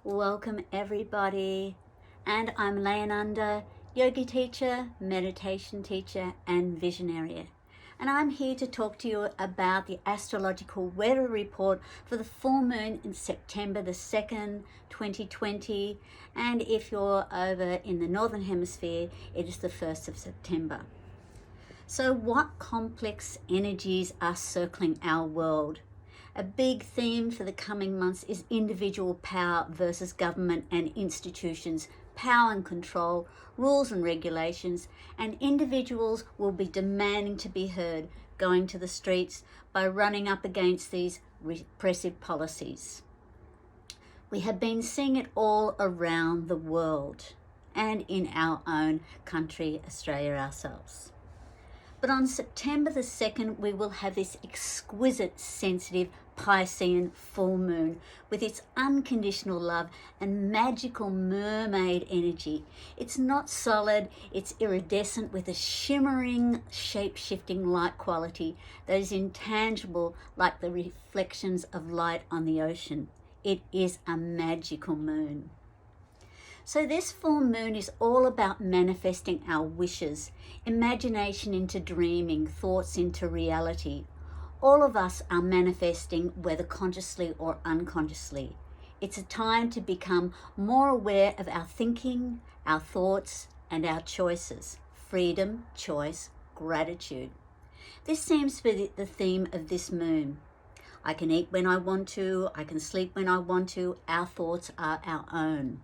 Welcome everybody, and I'm Laya, yoga teacher, meditation teacher and visionary. And I'm here to talk to you about the astrological weather report for the full moon in September the 2nd, 2020. And if you're over in the Northern Hemisphere, it is the 1st of September. So what complex energies are circling our world? A big theme for the coming months is individual power versus government and institutions, power and control, rules and regulations, and individuals will be demanding to be heard, going to the streets by running up against these repressive policies. We have been seeing it all around the world and in our own country, Australia ourselves. But on September the 2nd, we will have this exquisite, sensitive Piscean full moon with its unconditional love and magical mermaid energy. It's not solid, it's iridescent with a shimmering, shape-shifting light quality that is intangible like the reflections of light on the ocean. It is a magical moon. So this full moon is all about manifesting our wishes, imagination into dreaming, thoughts into reality. All of us are manifesting, whether consciously or unconsciously. It's a time to become more aware of our thinking, our thoughts, and our choices. Freedom, choice, gratitude. This seems to be the theme of this moon. I can eat when I want to, I can sleep when I want to, our thoughts are our own.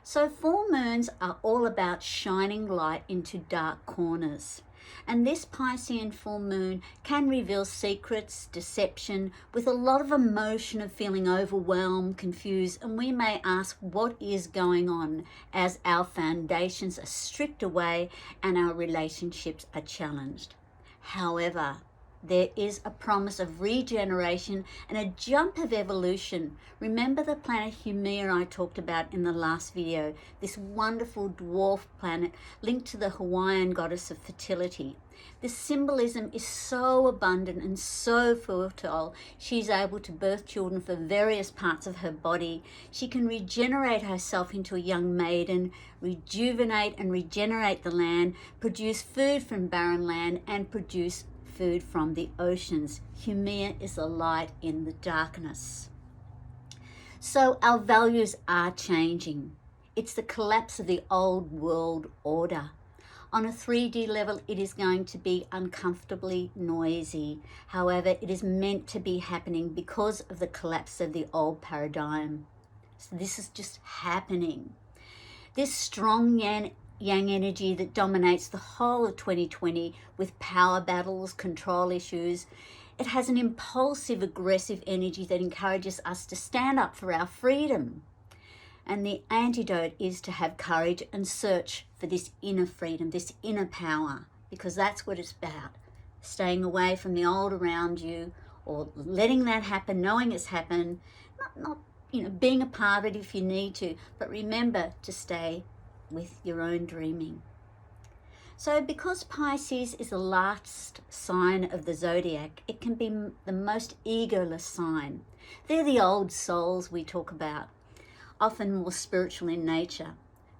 So full moons are all about shining light into dark corners. And this Piscean full moon can reveal secrets, deception, with a lot of emotion of feeling overwhelmed, confused, and we may ask what is going on as our foundations are stripped away and our relationships are challenged. However, there is a promise of regeneration and a jump of evolution. Remember the planet Haumea I talked about in the last video, this wonderful dwarf planet linked to the Hawaiian goddess of fertility. The symbolism is so abundant and so fertile. She's able to birth children for various parts of her body. She can regenerate herself into a young maiden, rejuvenate and regenerate the land, produce food from barren land, and produce food from the oceans. Haumea is the light in the darkness. So our values are changing. It's the collapse of the old world order. On a 3D level, it is going to be uncomfortably noisy. However, it is meant to be happening because of the collapse of the old paradigm. So this is just happening. This strong yang energy that dominates the whole of 2020 with power battles, control issues. It has an impulsive, aggressive energy that encourages us to stand up for our freedom. And the antidote is to have courage and search for this inner freedom, this inner power, because that's what it's about. Staying away from the old around you, or letting that happen, knowing it's happened, not being a part of it if you need to, but remember to stay with your own dreaming. So because Pisces is the last sign of the zodiac, it can be the most egoless sign. They're the old souls we talk about, often more spiritual in nature.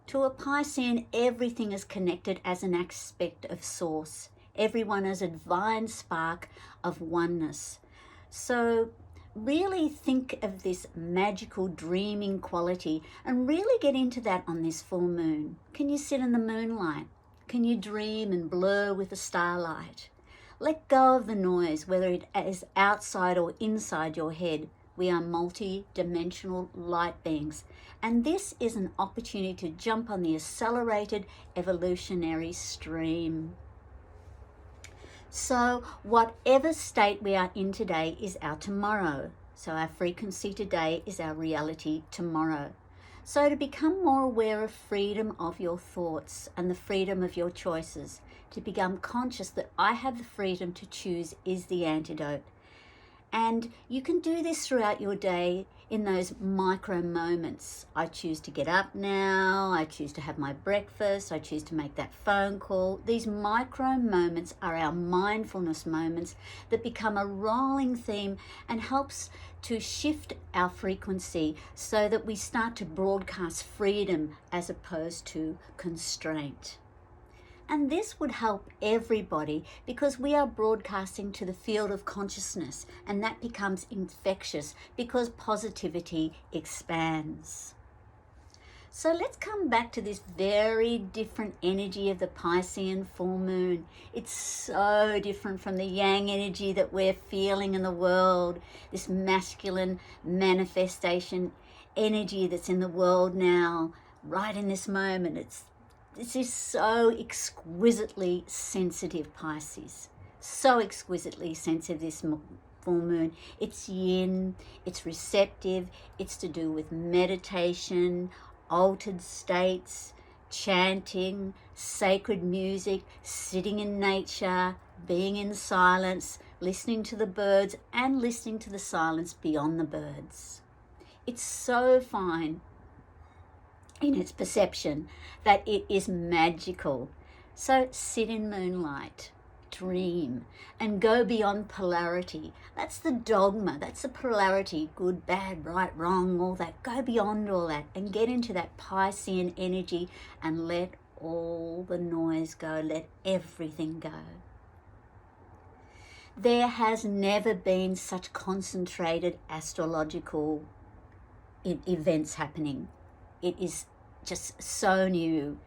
To a Piscean, everything is connected as an aspect of source. Everyone is a divine spark of oneness. So really think of this magical dreaming quality and really get into that on this full moon. Can you sit in the moonlight? Can you dream and blur with the starlight? Let go of the noise, whether it is outside or inside your head. We are multi-dimensional light beings, and this is an opportunity to jump on the accelerated evolutionary stream. So whatever state we are in today is our tomorrow. So our frequency today is our reality tomorrow. So to become more aware of freedom of your thoughts and the freedom of your choices, to become conscious that I have the freedom to choose is the antidote. And you can do this throughout your day in those micro moments. I choose to get up now, I choose to have my breakfast, I choose to make that phone call. These micro moments are our mindfulness moments that become a rolling theme and helps to shift our frequency so that we start to broadcast freedom as opposed to constraint. And this would help everybody because we are broadcasting to the field of consciousness, and that becomes infectious because positivity expands. So let's come back to this very different energy of the Piscean full moon. It's so different from the yang energy that we're feeling in the world, this masculine manifestation energy that's in the world now, right in this moment. This is so exquisitely sensitive, Pisces. So exquisitely sensitive, this full moon. It's yin, it's receptive, it's to do with meditation, altered states, chanting, sacred music, sitting in nature, being in silence, listening to the birds and listening to the silence beyond the birds. It's so fine in its perception that it is magical. So sit in moonlight, dream, and go beyond polarity. That's the dogma, that's the polarity, good, bad, right, wrong, all that. Go beyond all that and get into that Piscean energy and let all the noise go, let everything go. There has never been such concentrated astrological events happening. It is just so new.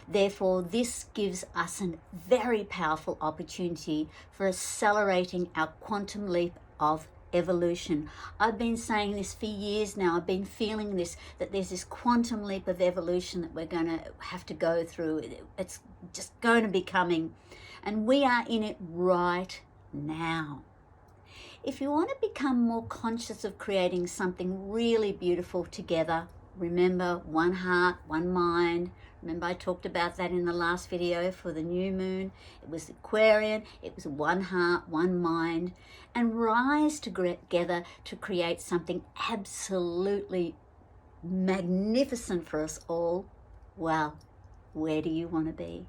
Therefore, this gives us a very powerful opportunity for accelerating our quantum leap of evolution. I've been saying this for years now. I've been feeling this, that there's this quantum leap of evolution that we're going to have to go through. It's just going to be coming. And we are in it right now. If you want to become more conscious of creating something really beautiful together, remember, one heart, one mind. Remember I talked about that in the last video for the new moon. It was Aquarian, it was one heart, one mind. And rise together to create something absolutely magnificent for us all. Well, where do you want to be?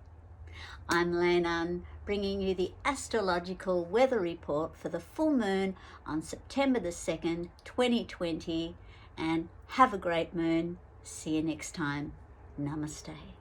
I'm Laya, bringing you the astrological weather report for the full moon on September the 2nd, 2020. And have a great moon. See you next time. Namaste.